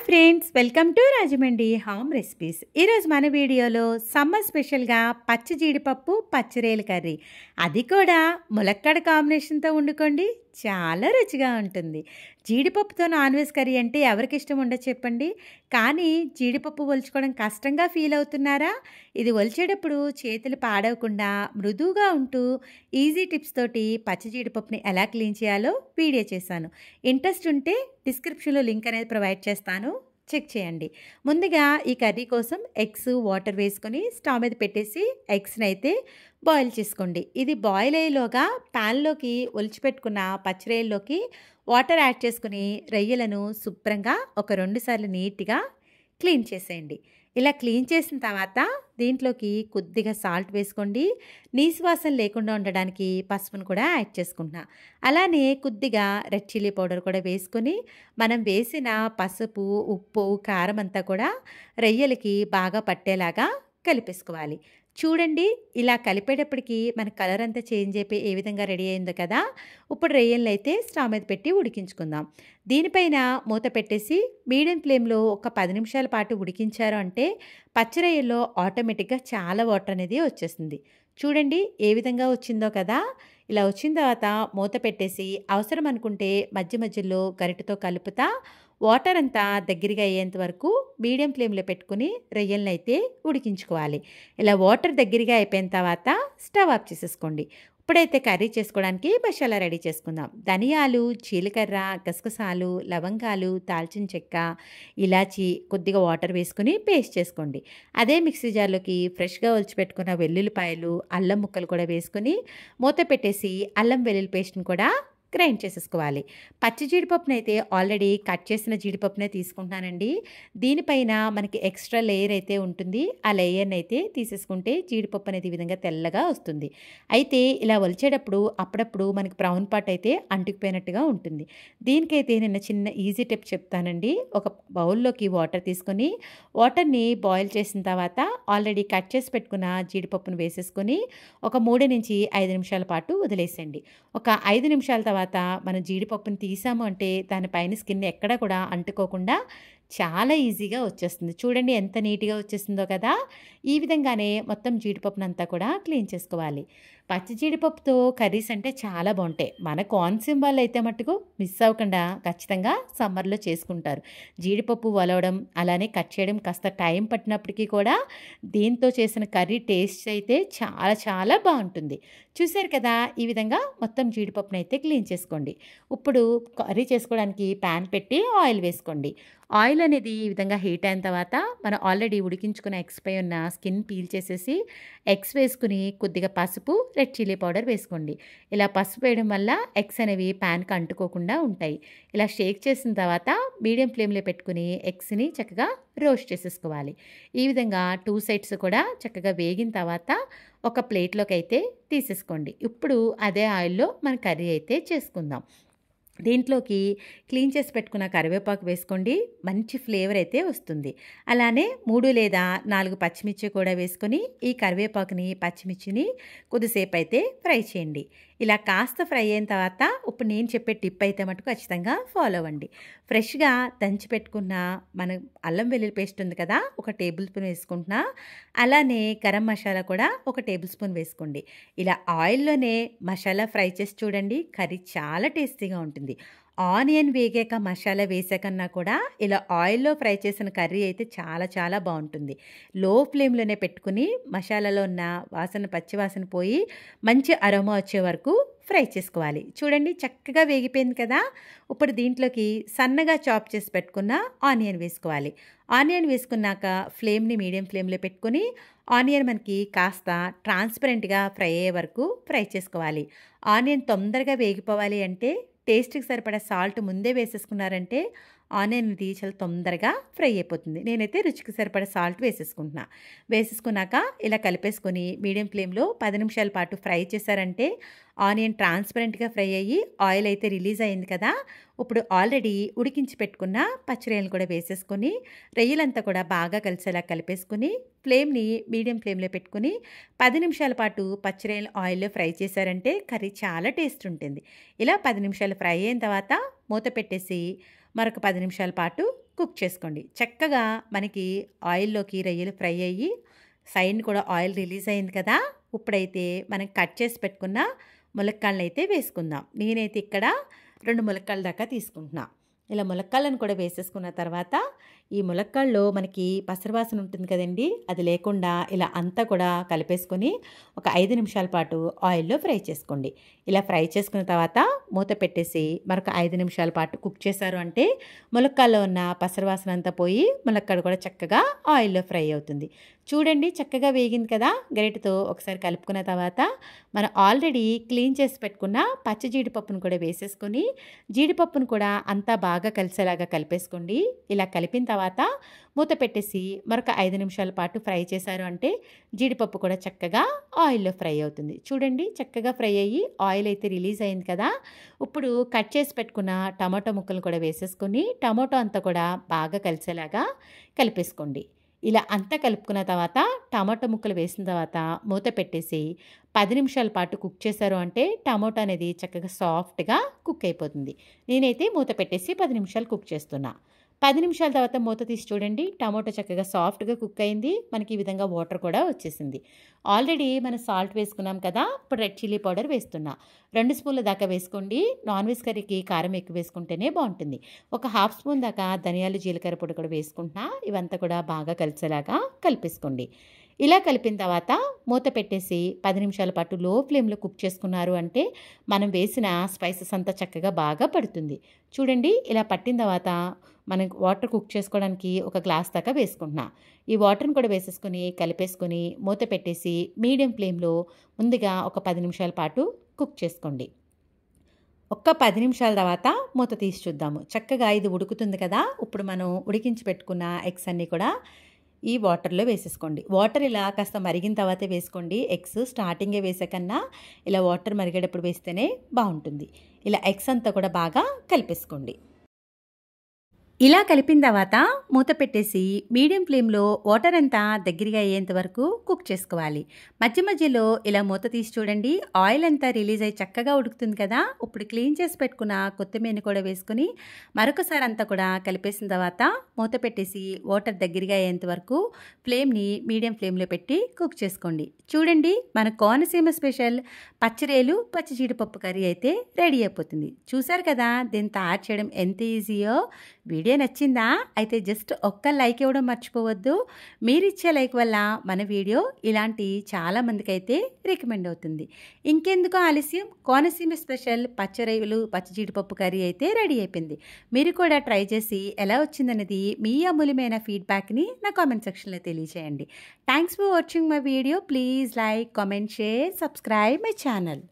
Hi friends, welcome to Rajahmundry home recipes. ఈరోజు మన వీడియోలో సమ్మర్ స్పెషల్గా పచ్చి జీడిపప్పు పచ్చిరేలు కర్రీ, అది కూడా ములక్కాడ కాంబినేషన్తో వండుకోండి, చాలా రుచిగా ఉంటుంది. జీడిపప్పుతో నాన్ వెజ్ కర్రీ అంటే ఎవరికి ఇష్టం ఉండదు చెప్పండి. కానీ జీడిపప్పు ఒలుచుకోవడం కష్టంగా ఫీల్ అవుతున్నారా? ఇది ఒలిచేటప్పుడు చేతులు పాడవకుండా మృదువుగా ఉంటూ ఈజీ టిప్స్ తోటి పచ్చి జీడిపప్పుని ఎలా క్లీన్ చేయాలో వీడియో చేశాను. ఇంట్రెస్ట్ ఉంటే డిస్క్రిప్షన్లో లింక్ అనేది ప్రొవైడ్ చేస్తాను, చెక్ చేయండి. ముందుగా ఈ కర్రీ కోసం ఎగ్స్ వాటర్ వేసుకొని స్టవ్ మీద పెట్టేసి ఎగ్స్ని అయితే బాయిల్ చేసుకోండి. ఇది బాయిల్ అయ్యేలోగా ప్యాన్లోకి ఒలిచిపెట్టుకున్న పచ్చిరొయ్యల్లోకి వాటర్ యాడ్ చేసుకుని రొయ్యలను శుభ్రంగా ఒక 2 సార్లు నీట్గా క్లీన్ చేసేయండి. ఇలా క్లీన్ చేసిన తర్వాత దీంట్లోకి కొద్దిగా సాల్ట్ వేసుకోండి. నీసు వాసన లేకుండా ఉండడానికి పసుపును కూడా యాడ్ చేసుకుంటున్నా. అలానే కొద్దిగా రెడ్ చిల్లీ పౌడర్ కూడా వేసుకొని మనం వేసిన పసుపు, ఉప్పు, కారం అంతా కూడా రొయ్యలకి బాగా పట్టేలాగా కలిపేసుకోవాలి. చూడండి, ఇలా కలిపేటప్పటికి మన కలర్ అంతా చేంజ్ అయిపోయి ఏ విధంగా రెడీ అయిందో కదా. ఇప్పుడు రొయ్యలను అయితే స్టవ్ మీద పెట్టి ఉడికించుకుందాం. దీనిపైన మూత పెట్టేసి మీడియం ఫ్లేమ్లో ఒక 10 నిమిషాల పాటు ఉడికించారు అంటే పచ్చి రొయ్యల్లో ఆటోమేటిక్గా చాలా వాటర్ అనేది వచ్చేస్తుంది. చూడండి ఏ విధంగా వచ్చిందో కదా. ఇలా వచ్చిన తర్వాత మూత పెట్టేసి అవసరం అనుకుంటే మధ్య మధ్యలో గరిటెతో కలుపుతా వాటర్ అంతా దగ్గరగా అయ్యేంత వరకు మీడియం ఫ్లేమ్లో పెట్టుకుని రొయ్యలను అయితే ఉడికించుకోవాలి. ఇలా వాటర్ దగ్గరగా అయిపోయిన తర్వాత స్టవ్ ఆఫ్ చేసేసుకోండి. ఇప్పుడైతే కర్రీ చేసుకోవడానికి మసాలా రెడీ చేసుకుందాం. ధనియాలు, జీలకర్ర, గసగసాలు, లవంగాలు, దాల్చిన చెక్క, ఇలాచి, కొద్దిగా వాటర్ వేసుకుని పేస్ట్ చేసుకోండి. అదే మిక్సీ జార్లోకి ఫ్రెష్గా ఒలిచిపెట్టుకున్న వెల్లుల్లిపాయలు, అల్లం ముక్కలు కూడా వేసుకొని మూత పెట్టేసి అల్లం వెల్లుల్లి పేస్ట్ని కూడా గ్రైండ్ చేసేసుకోవాలి. పచ్చి జీడిపప్పుని అయితే ఆల్రెడీ కట్ చేసిన జీడిపప్పునే తీసుకుంటున్నానండి. దీనిపైన మనకి ఎక్స్ట్రా లేయర్ అయితే ఉంటుంది. ఆ లేయర్ని అయితే తీసేసుకుంటే జీడిపప్పు అనేది ఈ విధంగా తెల్లగా వస్తుంది. అయితే ఇలా ఒలిచేటప్పుడు అప్పుడప్పుడు మనకి బ్రౌన్ పార్ట్ అయితే అంటుకుపోయినట్టుగా ఉంటుంది. దీనికైతే నేను చిన్న ఈజీ టిప్ చెప్తానండి. ఒక బౌల్లోకి వాటర్ తీసుకొని వాటర్ని బాయిల్ చేసిన తర్వాత ఆల్రెడీ కట్ చేసి పెట్టుకున్న జీడిపప్పును వేసేసుకొని ఒక 3 నుంచి 5 నిమిషాల పాటు వదిలేసేయండి. ఒక 5 నిమిషాల తర్వాత మనం జీడిపప్పుని తీసాము అంటే దానిపైన స్కిన్ ఎక్కడ కూడా అంటుకోకుండా చాలా ఈజీగా వచ్చేస్తుంది. చూడండి ఎంత నీట్గా వచ్చేసిందో కదా. ఈ విధంగానే మొత్తం జీడిపప్పునంతా కూడా క్లీన్ చేసుకోవాలి. పచ్చి జీడిపప్పుతో కర్రీస్ అంటే చాలా బాగుంటాయి. మన కోనసీమ వాళ్ళు అయితే మట్టుకు మిస్ అవ్వకుండా ఖచ్చితంగా సమ్మర్లో చేసుకుంటారు. జీడిపప్పు వలవడం అలానే కట్ చేయడం కాస్త టైం పట్టినప్పటికీ కూడా దీంతో చేసిన కర్రీ టేస్ట్ అయితే చాలా చాలా బాగుంటుంది. చూశారు కదా, ఈ విధంగా మొత్తం జీడిపప్పును అయితే క్లీన్ చేసుకోండి. ఇప్పుడు కర్రీ చేసుకోవడానికి ప్యాన్ పెట్టి ఆయిల్ వేసుకోండి. ఆయిల్ అనేది ఈ విధంగా హీట్ అయిన తర్వాత మనం ఆల్రెడీ ఉడికించుకున్న ఎగ్స్ పై ఉన్న స్కిన్ పీల్ చేసేసి ఎగ్స్ వేసుకుని కొద్దిగా పసుపు, రెడ్ చిల్లీ పౌడర్ వేసుకోండి. ఇలా పసుపు వేయడం వల్ల ఎగ్స్ అనేవి ప్యాన్కి అంటుకోకుండా ఉంటాయి. ఇలా షేక్ చేసిన తర్వాత మీడియం ఫ్లేమ్లో పెట్టుకుని ఎగ్స్ని చక్కగా రోస్ట్ చేసేసుకోవాలి. ఈ విధంగా 2 సైడ్స్ కూడా చక్కగా వేగిన తర్వాత ఒక ప్లేట్లోకి అయితే తీసేసుకోండి. ఇప్పుడు అదే ఆయిల్లో మన కర్రీ అయితే చేసుకుందాం. దీంట్లోకి క్లీన్ చేసి పెట్టుకున్న కరివేపాకు వేసుకోండి, మంచి ఫ్లేవర్ అయితే వస్తుంది. అలానే 3 లేదా 4 పచ్చిమిర్చి కూడా వేసుకొని ఈ కరివేపాకుని, పచ్చిమిర్చిని కొద్దిసేపు అయితే ఫ్రై చేయండి. ఇలా కాస్త ఫ్రై అయిన తర్వాత ఇప్పుడు నేను చెప్పే టిప్ అయితే మటుకు ఖచ్చితంగా ఫాలో అవ్వండి. ఫ్రెష్గా దంచి పెట్టుకున్న మన అల్లం వెల్లుల్లి పేస్ట్ ఉంది కదా, ఒక టేబుల్ స్పూన్ వేసుకుంటున్నా. అలానే గరం మసాలా కూడా ఒక టేబుల్ స్పూన్ వేసుకోండి. ఇలా ఆయిల్లోనే మసాలా ఫ్రై చేసి చూడండి, కర్రీ చాలా టేస్టీగా ఉంటుంది. ఆనియన్ వేగాక మసాలా వేసాకన్నా కూడా ఇలా ఆయిల్లో ఫ్రై చేసిన కర్రీ అయితే చాలా చాలా బాగుంటుంది. లో ఫ్లేమ్లోనే పెట్టుకుని మసాలాలో ఉన్న వాసన, పచ్చి వాసన పోయి మంచి అరోమా వచ్చే వరకు ఫ్రై చేసుకోవాలి. చూడండి చక్కగా వేగిపోయింది కదా. ఇప్పుడు దీంట్లోకి సన్నగా చాప్ చేసి పెట్టుకున్న ఆనియన్ వేసుకోవాలి. ఆనియన్ వేసుకున్నాక ఫ్లేమ్ని మీడియం ఫ్లేమ్లో పెట్టుకొని ఆనియన్ మనకి కాస్త ట్రాన్స్పరెంట్గా ఫ్రై అయ్యే వరకు ఫ్రై చేసుకోవాలి. ఆనియన్ తొందరగా వేగిపోవాలి అంటే టేస్ట్కి సరిపడా సాల్ట్ ముందే వేసేసుకున్నారంటే ఆనియన్ ఇది చాలా తొందరగా ఫ్రై అయిపోతుంది. నేనైతే రుచికి సరిపడా సాల్ట్ వేసేసుకుంటున్నా. వేసేసుకున్నాక ఇలా కలిపేసుకొని మీడియం ఫ్లేమ్లో 10 నిమిషాల పాటు ఫ్రై చేశారంటే ఆనియన్ ట్రాన్స్పరెంట్గా ఫ్రై అయ్యి ఆయిల్ అయితే రిలీజ్ అయింది కదా. ఇప్పుడు ఆల్రెడీ ఉడికించి పెట్టుకున్న పచ్చిరొయ్యలు కూడా వేసేసుకొని రొయ్యలంతా కూడా బాగా కలిసేలా కలిపేసుకుని ఫ్లేమ్ని మీడియం ఫ్లేమ్లో పెట్టుకుని 10 నిమిషాల పాటు పచ్చిరొయ్యలు ఆయిల్లో ఫ్రై చేశారంటే కర్రీ చాలా టేస్ట్ ఉంటుంది. ఇలా 10 నిమిషాలు ఫ్రై అయిన తర్వాత మూత పెట్టేసి మరొక 10 నిమిషాల పాటు కుక్ చేసుకోండి. చక్కగా మనకి ఆయిల్‌లోకి రొయ్యలు ఫ్రై అయ్యి సైడ్‌న కూడా ఆయిల్ రిలీజ్ అయింది కదా! ఇప్పుడైతే మనం కట్ చేసి పెట్టుకున్న ములక్కాడలనైతే వేసుకుందాం. నేనైతే ఇక్కడ 2 ములక్కాడల దాకా తీసుకుంటున్నా. ఇలా ములక్కాడలను కూడా వేసేసుకున్న తర్వాత ఈ ములక్కాడలో మనకి పసరవాసన ఉంటుంది కదండీ! అది లేకుండా ఇలా అంతా కూడా కలిపేసుకొని ఒక 5 నిమిషాల పాటు ఆయిల్‌లో ఫ్రై చేసుకోండి. ఇలా ఫ్రై చేసుకున్న తర్వాత మూత పెట్టేసి మరొక 5 నిమిషాల పాటు కుక్ చేశారు అంటే ములక్కాడలో ఉన్న పసరవాసన అంతా పోయి ములక్కాడ కూడా చక్కగా ఆయిల్‌లో ఫ్రై అవుతుంది. చూడండి చక్కగా వేగింది కదా! గరిటెతో ఒకసారి కలుపుకున్న తర్వాత మనం ఆల్రెడీ క్లీన్ చేసి పెట్టుకున్న పచ్చి జీడిపప్పును కూడా వేసేసుకొని జీడిపప్పును కూడా అంతా బాగా కలిసేలాగా కలిపేసుకోండి. ఇలా కలిపిన తర్వాత మూత పెట్టేసి మరొక 5 నిమిషాల పాటు ఫ్రై చేశారు అంటే జీడిపప్పు కూడా చక్కగా ఆయిల్‌లో ఫ్రై అవుతుంది. చూడండి చక్కగా ఫ్రై అయ్యి ఆయిల్ అయితే రిలీజ్ అయింది కదా! ఇప్పుడు కట్ చేసి పెట్టుకున్న టమాటో ముక్కలు కూడా వేసేసుకొని టమాటో అంతా కూడా బాగా కలిసేలాగా కలిపేసుకోండి. ఇలా అంతా కలుపుకున్న తర్వాత టమాటో ముక్కలు వేసిన తర్వాత మూత పెట్టేసి 10 నిమిషాల పాటు కుక్ చేశారు అంటే టమాటో అనేది చక్కగా సాఫ్ట్‌గా కుక్ అయిపోతుంది. నేనైతే మూత పెట్టేసి 10 నిమిషాలు కుక్ చేస్తున్నా. 10 నిమిషాల తర్వాత మూత తీసి చూడండి టమాటో చక్కగా సాఫ్ట్‌గా కుక్ అయింది. మనకి ఈ విధంగా వాటర్ కూడా వచ్చేసింది. ఆల్రెడీ మనం సాల్ట్ వేసుకున్నాం కదా! ఇప్పుడు రెడ్ చిల్లీ పౌడర్ వేస్తున్నా. 2 స్పూన్ల దాకా వేసుకోండి. నాన్ వెజ్ కర్రీకి కారం ఎక్కువ వేసుకుంటేనే బావుంటుంది. ఒక హాఫ్ స్పూన్ దాకా ధనియాలు, జీలకర్ర పొడి కూడా వేసుకుంటున్నా. ఇవంతా కూడా బాగా కలిసేలాగా కలిపేసుకోండి. ఇలా కలిపిన తర్వాత మూత పెట్టేసి 10 నిమిషాల పాటు లో ఫ్లేమ్‌లో కుక్ చేసుకున్నారు అంటే మనం వేసిన స్పైసెస్ అంతా చక్కగా బాగా పడుతుంది. చూడండి ఇలా పట్టిన తర్వాత మనం వాటర్ కుక్ చేసుకోవడానికి ఒక గ్లాస్ దాకా వేసుకుంటున్నా. ఈ వాటర్‌ని కూడా వేసేసుకొని కలిపేసుకొని మూత పెట్టేసి మీడియం ఫ్లేమ్‌లో ముందుగా ఒక 10 నిమిషాల పాటు కుక్ చేసుకోండి. ఒక్క 10 నిమిషాల తర్వాత మూత తీసి చూద్దాము. చక్కగా ఇది ఉడుకుతుంది కదా! ఇప్పుడు మనం ఉడికించి పెట్టుకున్న ఎగ్స్ అన్నీ కూడా ఈ వాటర్‌లో వేసేసుకోండి. వాటర్ ఇలా కాస్త మరిగిన తర్వాతే వేసుకోండి. ఎగ్స్ స్టార్టింగే వేసే కన్నా ఇలా వాటర్ మరిగేటప్పుడు వేస్తేనే బావుంటుంది. ఇలా ఎగ్స్ అంతా కూడా బాగా కలిపేసుకోండి. ఇలా కలిపిన తర్వాత మూత పెట్టేసి మీడియం ఫ్లేమ్‌లో వాటర్ అంతా దగ్గరగా అయ్యేంత వరకు కుక్ చేసుకోవాలి. మధ్య మధ్యలో ఇలా మూత తీసి చూడండి ఆయిల్ అంతా రిలీజ్ అయ్యి చక్కగా ఉడుకుతుంది కదా! ఇప్పుడు క్లీన్ చేసి పెట్టుకున్న కొత్తిమీరని కూడా వేసుకొని మరొకసారి అంతా కూడా కలిపేసిన తర్వాత మూత పెట్టేసి వాటర్ దగ్గరగా అయ్యేంత వరకు ఫ్లేమ్‌ని మీడియం ఫ్లేమ్‌లో పెట్టి కుక్ చేసుకోండి. చూడండి మన కోనసీమ స్పెషల్ పచ్చిరేలు, పచ్చి జీడిపప్పు కర్రీ అయితే రెడీ అయిపోతుంది. చూసారు కదా! దీన్ని తయారు చేయడం ఎంత ఈజీయో. వీడియో నచ్చిందా? అయితే జస్ట్ ఒక్క లైక్ ఇవ్వడం మర్చిపోవద్దు. మీరిచ్చే లైక్ వల్ల మన వీడియో ఇలాంటి చాలా మందికైతే రికమెండ్ అవుతుంది. ఇంకెందుకు ఆలస్యం కోనసీమ స్పెషల్ పచ్చరొయ్యలు, పచ్చి జీడిపప్పు కర్రీ అయితే రెడీ అయిపోయింది. మీరు కూడా ట్రై చేసి ఎలా వచ్చిందన్నది మీ అమూల్యమైన ఫీడ్బ్యాక్‌ని నా కామెంట్ సెక్షన్‌లో తెలియజేయండి. Thanks for watching my video. Please like, comment, share, subscribe my channel.